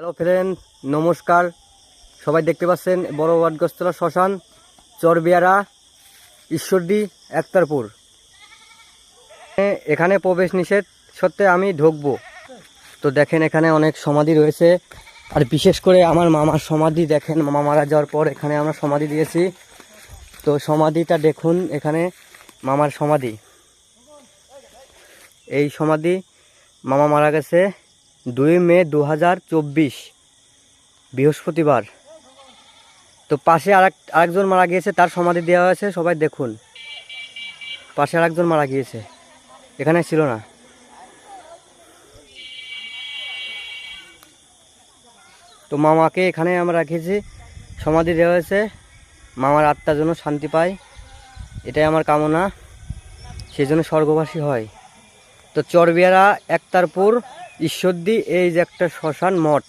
Hello friend, নমস্কার। সবাই দেখতে পাচ্ছেন বড় ওয়াটগস্তলা শ্মশান, চরবিয়ারা, ঈশ্বরদী, একতারপুর। এখানে প্রবেশ নিষেধ সত্ত্বে আমি ঢুকবো। তো দেখেন এখানে অনেক সমাধি রয়েছে, আর বিশেষ করে আমার মামার সমাধি দেখেন। মামা মারা যাওয়ার পর এখানে আমরা সমাধি দিয়েছি। তো সমাধিটা দেখুন, এখানে মামার সমাধি। এই সমাধি মামা মারা গেছে 2 মে 2024 বৃহস্পতিবার। তো পাশে আরেকজন মারা গিয়েছে, তার সমাধি দেওয়া হয়েছে, সবাই দেখুন। পাশে আরেকজন মারা গিয়েছে, এখানে ছিল না। তো মামাকে এখানে আমরা রেখেছি, সমাধি দেওয়া হয়েছে। মামার আত্মার জন্য শান্তি পায়, এটাই আমার কামনা, সেই জন্য স্বর্গবাসী হয়। তো চরবিয়ারা, একতারপুর, ঈশ্বরদী, এই যে একটা শ্মশান মঠ।